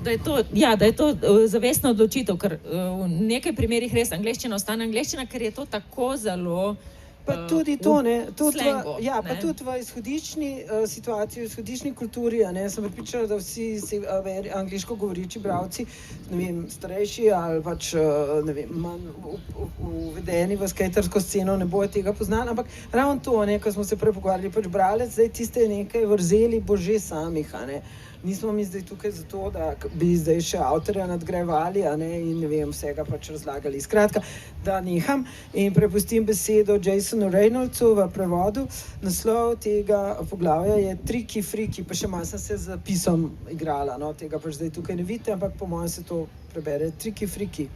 Da je to zavestna odločitev, ker v nekaj primerih res angleščina ostane angleščina, ker je to tako zelo Pa tudi to, ne, tudi slengu, pa tudi v izhodiščni situaciji, v izhodiščni kulturi, ne, sem pripričana, da vsi angliško govoriči bralci, ne vem, starejši ali pač, ne vem, manj uvedeni v skatersko sceno, ne bojo tega poznali, ampak ravno to, ne, ko smo se prej pogovarjali, pač bralec, zdaj tiste nekaj vrzeli bo že samih, a ne. Nismo mi zdaj tukaj zato, da bi zdaj še avtorja nadgrajevali, a ne, in ne vem, vsega pač razlagali. Skratka, da neham in prepustim besedo Jasonu Reynoldsu v prevodu. Naslov tega poglavja je Triki, friki, pa še malo sem se z zapisom igrala, no, tega pač zdaj tukaj ne vidite, ampak po mojem se to prebere. Triki, friki.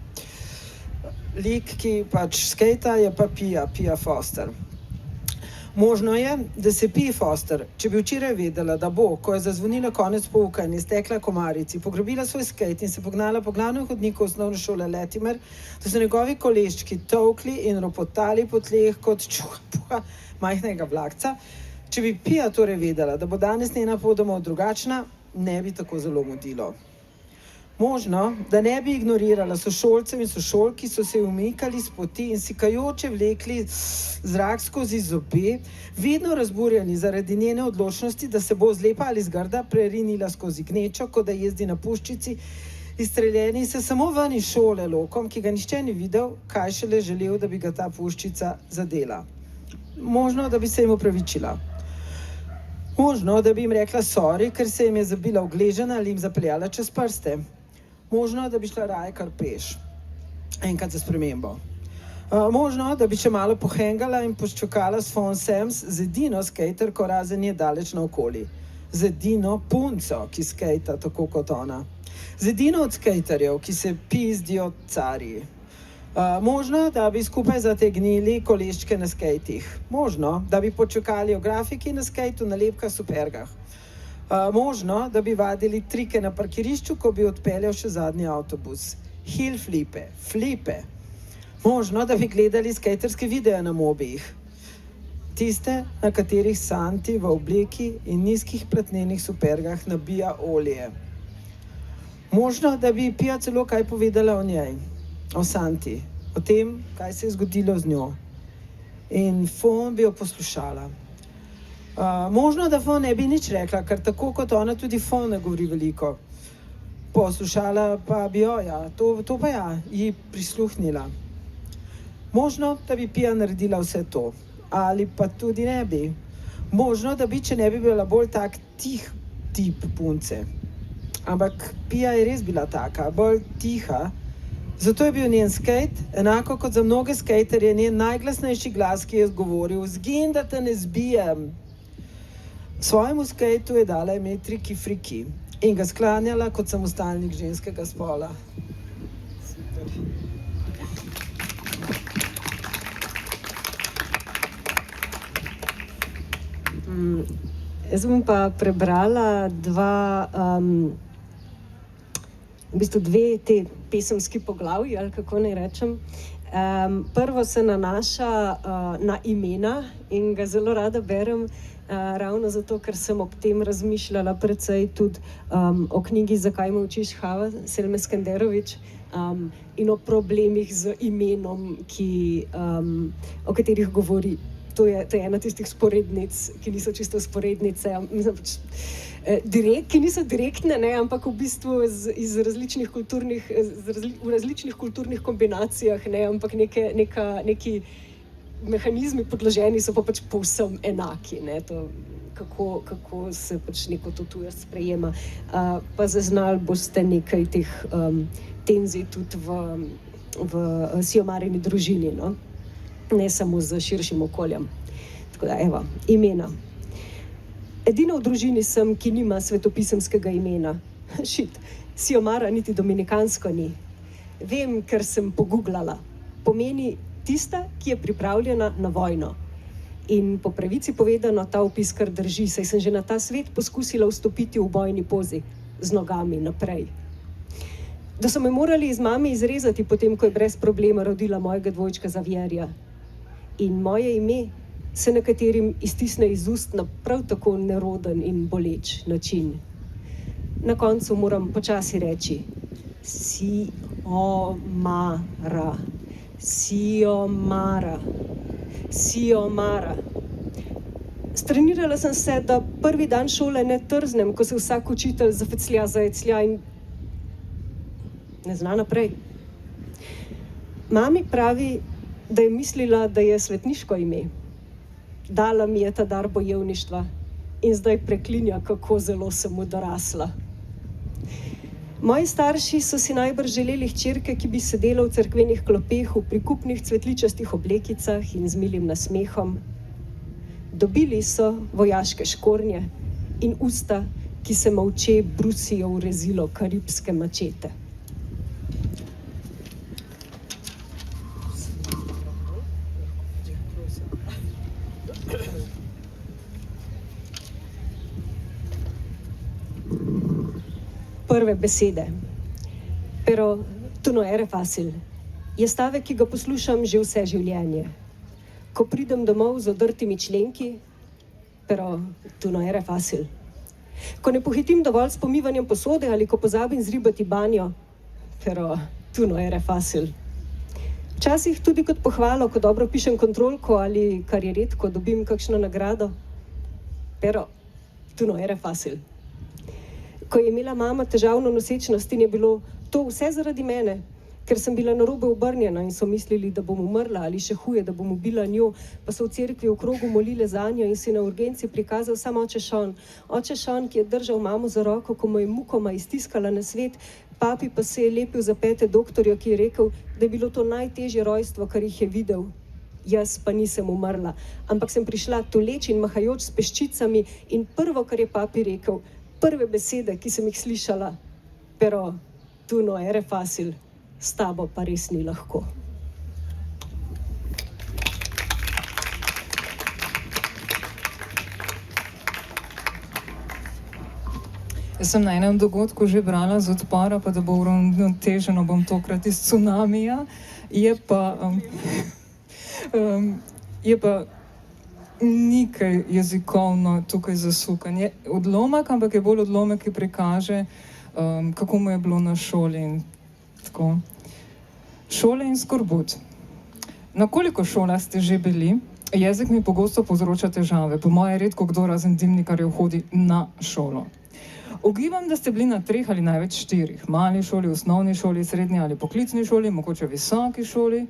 Lik, ki pač skejta, je pa Pia Foster. Možno je, da se Pia Foster, če bi včeraj vedela, da bo, ko je zazvonila konec pouka in je stekla komarici, pograbila svoj skejt in se pognala po glavnem hodniku osnovne šole Latimer, da so njegovi koleščki tolkli in ropotali po tleh kot čuha majhnega vlakca. Če bi Pia torej vedela, da bo danes njena pot domov drugačna, ne bi tako zelo mudilo. Možno, da ne bi ignorirala sošolcev in sošolk, ki so se umikali s poti in sikajoče vlekli zrak skozi zobe, vedno razburjeni zaradi njene odločnosti, da se bo zlepa ali zgrda prerinila skozi gnečo, kot da jezdi na puščici, izstreljeni se samo ven iz šole lokom, ki ga nihče ni videl, kaj šele želel, da bi ga ta puščica zadela. Možno, da bi se jim opravičila. Možno, da bi jim rekla sorry, ker se jim je zabila ugležena ali jim zapeljala čez prste. Možno, da bi šla raje kar peš, enkrat za spremembo. Možno, da bi še malo pohengala in poščukala s Fon Sams z edino skejterko, razen je daleč naokoli. Z edino punco, ki skejta tako kot ona. Z edino od skejterjev, ki se pizdijo carji. Možno, da bi skupaj zategnili koleščke na skejtih. Možno, da bi počakali o grafiki na skejtu, nalepkah, supergah. Možno, da bi vadili trike na parkirišču, ko bi odpeljal še zadnji avtobus. Hill flipe, flipe. Možno, da bi gledali skejterske videe na mobijih. Tiste, na katerih Santi v obleki in nizkih platnenih supergah nabija olje. Možno, da bi Pia celo kaj povedala o njej. O Santi, o tem, kaj se je zgodilo z njo. In Fon bi jo poslušala. Možno, da Fon ne bi nič rekla, ker tako kot ona tudi Fon ne govori veliko. Poslušala pa bi jo, ja, to pa ja, ji prisluhnila. Možno, da bi Pia naredila vse to, ali pa tudi ne bi. Možno, da bi, če ne bi bila bolj tak tih tip punce. Ampak Pia je res bila taka, bolj tiha. Zato je bil njen skejt, enako kot za mnoge skejterje, njen najglasnejši glas, ki je govoril: "Zgin, da te ne zbijem." Svojemu skejtu je dala ime Triki Friki in ga sklanjala kot samostalnik ženskega spola. Jaz bom pa prebrala dve te pesemski poglavji, ali kako naj rečem. Prvo se nanaša na imena in ga zelo rada berem, ravno zato, ker sem ob tem razmišljala precej tudi o knjigi Zakaj me učiš Hava, Selme Skenderović, in o problemih z imenom, o katerih govori. To je ena tistih sporednic, ki niso čisto sporednice, ki niso direktne, ne, ampak v bistvu v različnih kulturnih kombinacijah, ne, ampak neki mehanizmi podloženi so pa pač povsem enaki, ne, to, kako se pač neko to tuje sprejema. Pa zaznali boste nekaj teh tenzij tudi v Siomarini družini, no? Ne samo z širšim okoljem. Tako da, evo, imena. Edina v družini sem, ki nima svetopisemskega imena. Siomara niti dominikansko ni. Vem, ker sem pogooglala. Pomeni tista, ki je pripravljena na vojno. In po pravici povedano, ta opis kar drži, saj sem že na ta svet poskusila vstopiti v bojni pozi, z nogami naprej. Da so me morali iz mame izrezati, potem ko je brez problema rodila mojega dvojčka Zavjerja. In moje ime se nekaterim iztisne iz ust na prav tako neroden in boleč način. Na koncu moram počasi reči: Siomara, Siomara, Siomara. Strenirala sem se, da prvi dan šole ne trznem, ko se vsak učitelj zafeclja, zajeclja in ne zna naprej. Mami pravi, da je mislila, da je svetniško ime. Dala mi je ta dar bojevništva in zdaj preklinja, kako zelo sem mu dorasla. Moji starši so si najbrž želeli hčerke, ki bi sedela v cerkvenih klopeh v prikupnih cvetličastih oblekicah in z milim nasmehom. Dobili so vojaške škornje in usta, ki se molče brusijo v rezilo karibske mačete. Prve besede. Pero tu no era fácil. Je stavek, ki ga poslušam že vse življenje. Ko pridem domov z odrtimi členki, pero tu no era fácil. Ko ne pohitim dovolj s pomivanjem posode ali ko pozabim zribati banjo, pero tu no era fácil. Včasih tudi kot pohvalo, ko dobro pišem kontrolko ali, kar je redko, dobim kakšno nagrado, pero tu no era fácil. Ko je imela mama težavno nosečnost in je bilo to vse zaradi mene, ker sem bila narobe obrnjena in so mislili, da bom umrla ali še huje, da bom ubila njo, pa so v cerkvi v krogu molile zanjo in si na urgenci prikazal samo oče Sean. Oče Sean, ki je držal mamo za roko, ko mu je mukoma iztiskala na svet, papi pa se je lepil za pete doktorju, ki je rekel, da je bilo to najtežje rojstvo, kar jih je videl. Jaz pa nisem umrla, ampak sem prišla tuleč in mahajoč s peščicami in prvo, kar je papi rekel, prve besede, ki sem jih slišala, pero tu no era fácil, s tabo pa res ni lahko. Jaz sem na enem dogodku že brala z odpora, pa da bo uravnoteženo, bom tokrat iz cunamija. Je pa nekaj jezikovno tukaj zasukanje. Odlomek, ampak je bolj odlomek, ki prikaže, kako mu je bilo na šoli in tako. Šole in skorbut. Na koliko šolah ste že bili? Jezik mi pogosto povzroča težave. Po moje redko kdo razen dimnikarjev hodi na šolo. Ugibam, da ste bili na 3 ali največ 4. Mali šoli, osnovni šoli, srednji ali poklicni šoli, mogoče visoki šoli.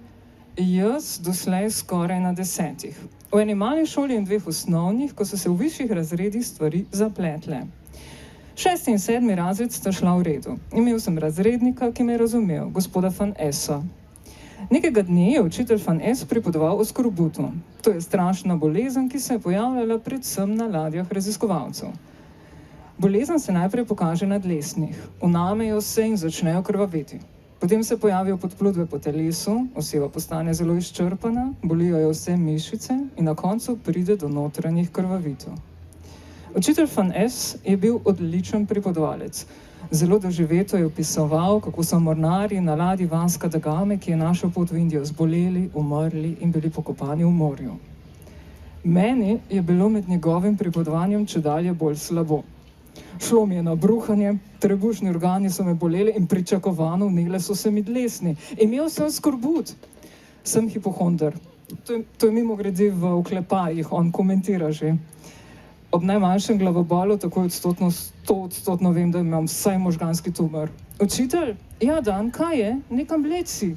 Jaz doslej skoraj na 10. V eni mali šoli in 2 osnovnih, ko so se v višjih razredih stvari zapletle. 6. in 7. razred sta šla v redu. Imel sem razrednika, ki me je razumel, gospoda van Essa. Nekega dne je učitelj van Es pripovedoval o skorbutu. To je strašna bolezen, ki se je pojavljala predvsem na ladjah raziskovalcev. Bolezen se najprej pokaže na dlesnih, vnamejo se in začnejo krvaveti. Potem se pojavijo podplutve po telesu, oseba postane zelo izčrpana, bolijo jo vse mišice in na koncu pride do notranjih krvavitev. Učitelj van Es je bil odličen pripovedovalec. Zelo doživeto je opisoval, kako so mornarji na ladji Vasca da Game, ki je našel pot v Indijo, zboleli, umrli in bili pokopani v morju. Meni je bilo med njegovim pripovedovanjem čedalje bolj slabo. Šlo mi je na bruhanje, trebušni organi so me boleli in pričakovano vnele so se mi dlesni. Imel sem skorbut. Sem hipohonder. To je mimogrede v oklepajih, on komentira že. Ob najmanjšem glavobolu, tako 100% vem, da imam vsaj možganski tumor. Učitelj, ja Dan, kaj je? Nekam bleci.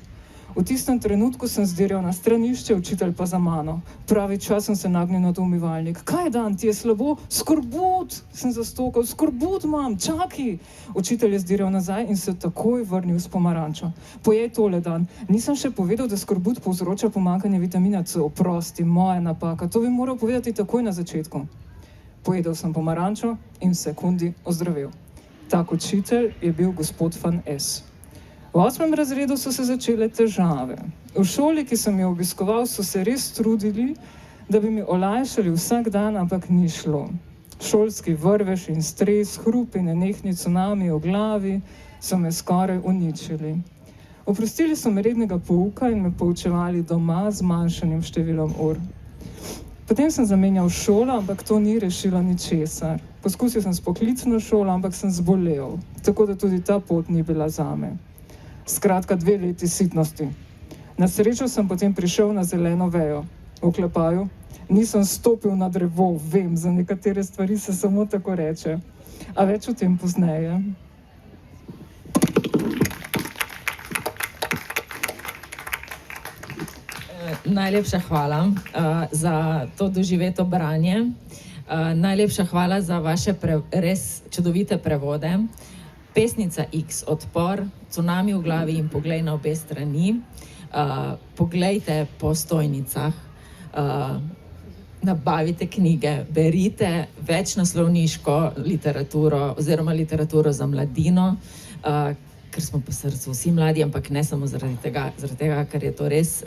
V tistem trenutku sem zdirjal na stranišče, učitelj pa za mano. Pravi čas sem se nagnil nad umivalnik. Kaj Dan, ti je slabo? Skorbut! Sem zastokal. Skorbut imam, čakaj! Učitelj je zdirjal nazaj in se takoj vrnil s pomarančo. Pojej tole, Dan. Nisem še povedal, da skorbut povzroča pomanjkanje vitamina C. Oprosti, moja napaka. To bi moral povedati takoj na začetku. Pojedel sem pomarančo in v sekundi ozdravel. Tak učitelj je bil gospod van Es. V 8. razredu so se začele težave. V šoli, ki sem jo obiskoval, so se res trudili, da bi mi olajšali vsak dan, ampak ni šlo. Šolski vrvež in stres, hrup in nenehni cunami v glavi, so me skoraj uničili. Oprostili so me rednega pouka in me poučevali doma z manjšanim številom ur. Potem sem zamenjal šolo, ampak to ni rešilo ničesar. Poskusil sem s poklicno šolo, ampak sem zbolel, tako da tudi ta pot ni bila zame. Skratka, 2 leti sitnosti. Na srečo sem potem prišel na zeleno vejo. V oklepaju, nisem stopil na drevo, vem, za nekatere stvari se samo tako reče. A več o tem pozneje. Najlepša hvala za to doživeto branje. Najlepša hvala za vaše res čudovite prevode. Pesnica X, Odpor, Cunami v glavi in Poglej na obe strani. Poglejte po stojnicah, nabavite knjige, berite večnaslovniško literaturo oziroma literaturo za mladino, ker smo po srcu vsi mladi, ampak ne samo zaradi tega, ker je to res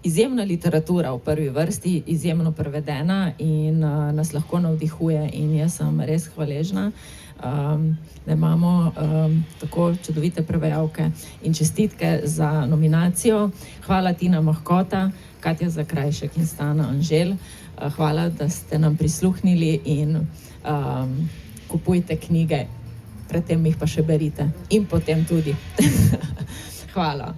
izjemna literatura v prvi vrsti, izjemno prevedena in nas lahko navdihuje in jaz sem res hvaležna, da imamo tako čudovite prevajalke in čestitke za nominacijo. Hvala Tina Mahkota, Katja Zakrajšek in Stana Anžel. Hvala, da ste nam prisluhnili in kupujte knjige, predtem jih pa še berite in potem tudi. Hvala.